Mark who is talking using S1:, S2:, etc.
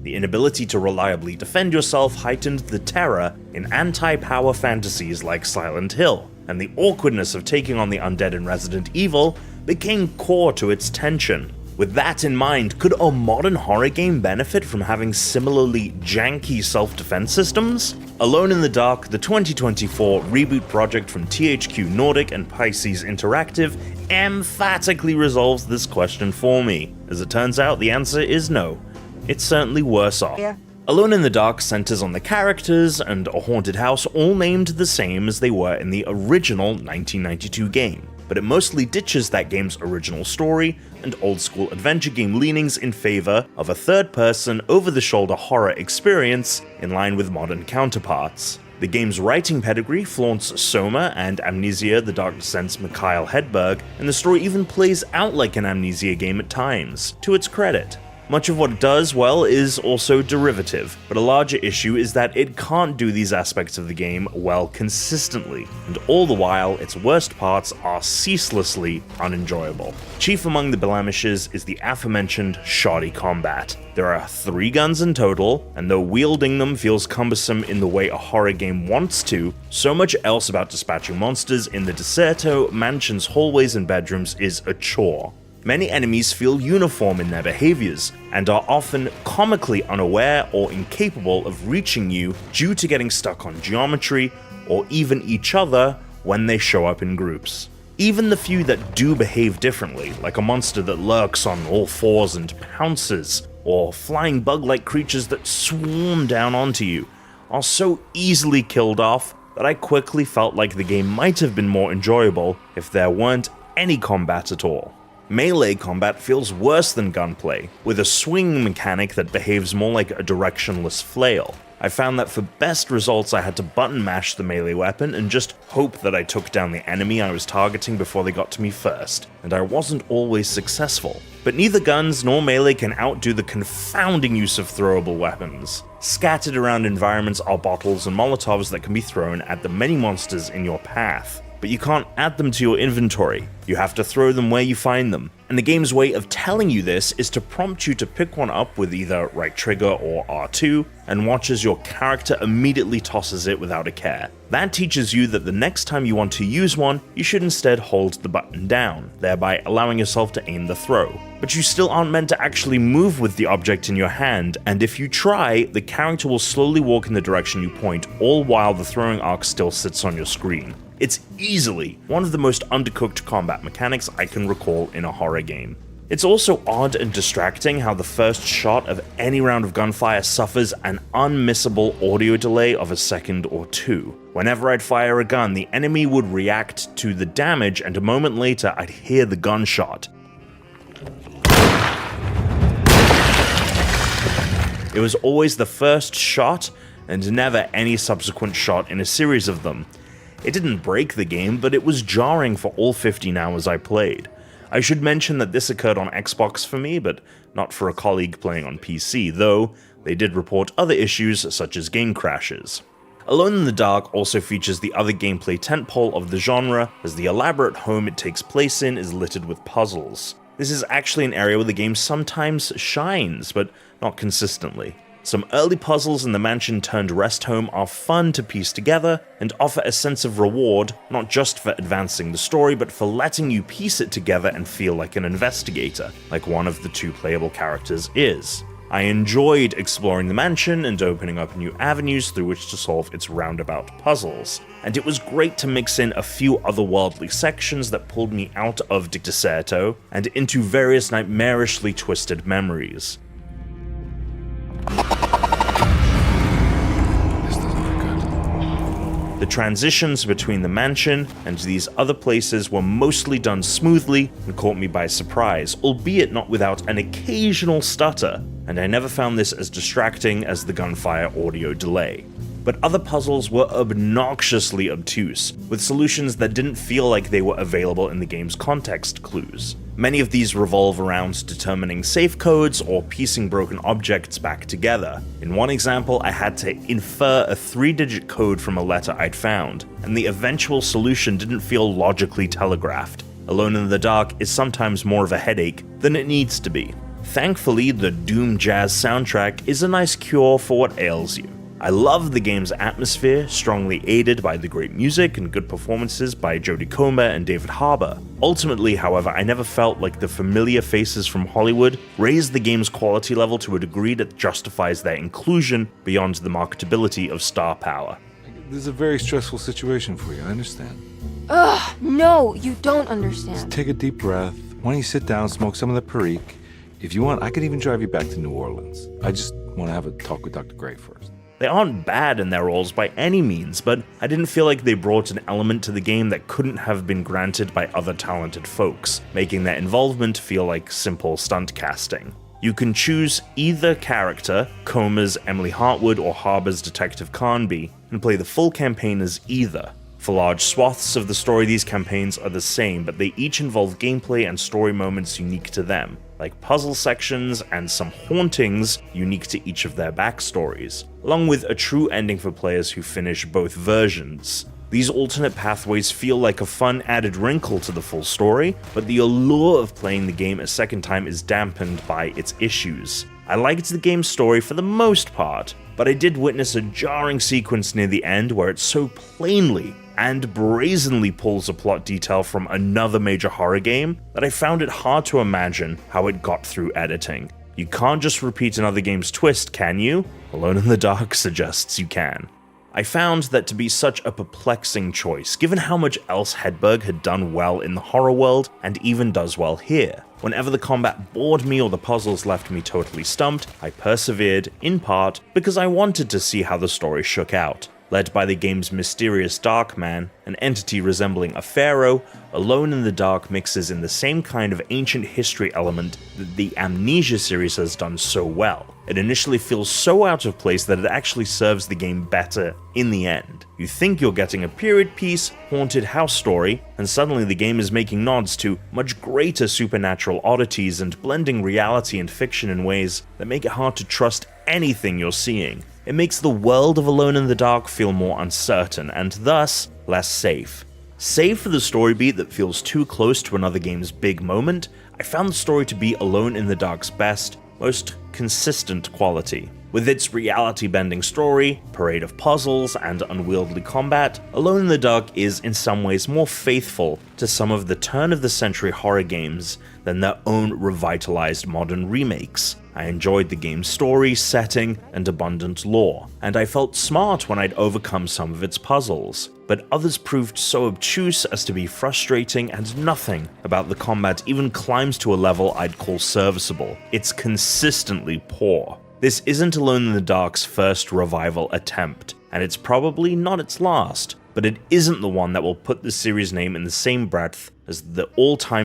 S1: The inability to reliably defend yourself heightened the terror in anti-power fantasies like Silent Hill, and the awkwardness of taking on the undead in Resident Evil became core to its tension. With that in mind, could a modern horror game benefit from having similarly janky self-defense systems? Alone in the Dark, the 2024 reboot project from THQ Nordic and Pisces Interactive, emphatically resolves this question for me. As it turns out, the answer is no. It's certainly worse off.
S2: Yeah.
S1: Alone in the Dark centers on the characters and a haunted house all named the same as they were in the original 1992 game, but it mostly ditches that game's original story and old-school adventure game leanings in favor of a third-person, over-the-shoulder horror experience in line with modern counterparts. The game's writing pedigree flaunts Soma and Amnesia: The Dark Descent's Mikhail Hedberg, and the story even plays out like an Amnesia game at times, to its credit. Much of what it does well is also derivative, but a larger issue is that it can't do these aspects of the game well consistently, and all the while its worst parts are ceaselessly unenjoyable. Chief among the blemishes is the aforementioned shoddy combat. There are 3 guns in total, and though wielding them feels cumbersome in the way a horror game wants to, so much else about dispatching monsters in the Deserto Mansion's hallways and bedrooms is a chore. Many enemies feel uniform in their behaviors, and are often comically unaware or incapable of reaching you due to getting stuck on geometry, or even each other when they show up in groups. Even the few that do behave differently, like a monster that lurks on all fours and pounces, or flying bug-like creatures that swarm down onto you, are so easily killed off that I quickly felt like the game might have been more enjoyable if there weren't any combat at all. Melee combat feels worse than gunplay, with a swing mechanic that behaves more like a directionless flail. I found that for best results I had to button mash the melee weapon and just hope that I took down the enemy I was targeting before they got to me first, and I wasn't always successful. But neither guns nor melee can outdo the confounding use of throwable weapons. Scattered around environments are bottles and molotovs that can be thrown at the many monsters in your path, but you can't add them to your inventory. You have to throw them where you find them, and the game's way of telling you this is to prompt you to pick one up with either right trigger or R2, and watch as your character immediately tosses it without a care. That teaches you that the next time you want to use one, you should instead hold the button down, thereby allowing yourself to aim the throw. But you still aren't meant to actually move with the object in your hand, and if you try, the character will slowly walk in the direction you point, all while the throwing arc still sits on your screen. It's easily one of the most undercooked combat mechanics I can recall in a horror game. It's also odd and distracting how the first shot of any round of gunfire suffers an unmissable audio delay of a second or two. Whenever I'd fire a gun, the enemy would react to the damage, and a moment later I'd hear the gunshot. It was always the first shot, and never any subsequent shot in a series of them. It didn't break the game, but it was jarring for all 15 hours I played. I should mention that this occurred on Xbox for me, but not for a colleague playing on PC, though they did report other issues such as game crashes. Alone in the Dark also features the other gameplay tentpole of the genre, as the elaborate home it takes place in is littered with puzzles. This is actually an area where the game sometimes shines, but not consistently. Some early puzzles in the mansion-turned-rest home are fun to piece together, and offer a sense of reward, not just for advancing the story, but for letting you piece it together and feel like an investigator, like one of the 2 playable characters is. I enjoyed exploring the mansion and opening up new avenues through which to solve its roundabout puzzles, and it was great to mix in a few otherworldly sections that pulled me out of Deserto and into various nightmarishly twisted memories. The transitions between the mansion and these other places were mostly done smoothly and caught me by surprise, albeit not without an occasional stutter, and I never found this as distracting as the gunfire audio delay. But other puzzles were obnoxiously obtuse, with solutions that didn't feel like they were available in the game's context clues. Many of these revolve around determining safe codes or piecing broken objects back together. In one example, I had to infer a 3-digit code from a letter I'd found, and the eventual solution didn't feel logically telegraphed. Alone in the Dark is sometimes more of a headache than it needs to be. Thankfully, the Doom Jazz soundtrack is a nice cure for what ails you. I love the game's atmosphere, strongly aided by the great music and good performances by Jodie Comer and David Harbour. Ultimately, however, I never felt like the familiar faces from Hollywood raised the game's quality level to a degree that justifies their inclusion beyond the marketability of star power.
S2: This is a very stressful situation for you, I understand.
S3: Ugh, no, you don't understand.
S2: Take a deep breath. Why don't you sit down, smoke some of the Perique? If you want, I could even drive you back to New Orleans. I just want to have a talk with Dr. Gray first.
S1: They aren't bad in their roles by any means, but I didn't feel like they brought an element to the game that couldn't have been granted by other talented folks, making their involvement feel like simple stunt casting. You can choose either character, Comer's Emily Hartwood or Harbour's Detective Carnby, and play the full campaign as either. For large swaths of the story, these campaigns are the same, but they each involve gameplay and story moments unique to them, like puzzle sections and some hauntings unique to each of their backstories, along with a true ending for players who finish both versions. These alternate pathways feel like a fun added wrinkle to the full story, but the allure of playing the game a second time is dampened by its issues. I liked the game's story for the most part, but I did witness a jarring sequence near the end where it so plainly and brazenly pulls a plot detail from another major horror game that I found it hard to imagine how it got through editing. You can't just repeat another game's twist, can you? Alone in the Dark suggests you can. I found that to be such a perplexing choice, given how much else Hedberg had done well in the horror world and even does well here. Whenever the combat bored me or the puzzles left me totally stumped, I persevered, in part because I wanted to see how the story shook out. Led by the game's mysterious Darkman, an entity resembling a pharaoh, Alone in the Dark mixes in the same kind of ancient history element that the Amnesia series has done so well. It initially feels so out of place that it actually serves the game better in the end. You think you're getting a period piece, haunted house story, and suddenly the game is making nods to much greater supernatural oddities and blending reality and fiction in ways that make it hard to trust anything you're seeing. It makes the world of Alone in the Dark feel more uncertain, and thus, less safe. Save for the story beat that feels too close to another game's big moment, I found the story to be Alone in the Dark's best, most consistent quality. With its reality-bending story, parade of puzzles, and unwieldy combat, Alone in the Dark is in some ways more faithful to some of the turn-of-the-century horror games than their own revitalized modern remakes. I enjoyed the game's story, setting, and abundant lore, and I felt smart when I'd overcome some of its puzzles, but others proved so obtuse as to be frustrating, and nothing about the combat even climbs to a level I'd call serviceable. It's consistently poor. This isn't Alone in the Dark's first revival attempt, and it's probably not its last, but it isn't the one that will put the series name in the same breath as the all-time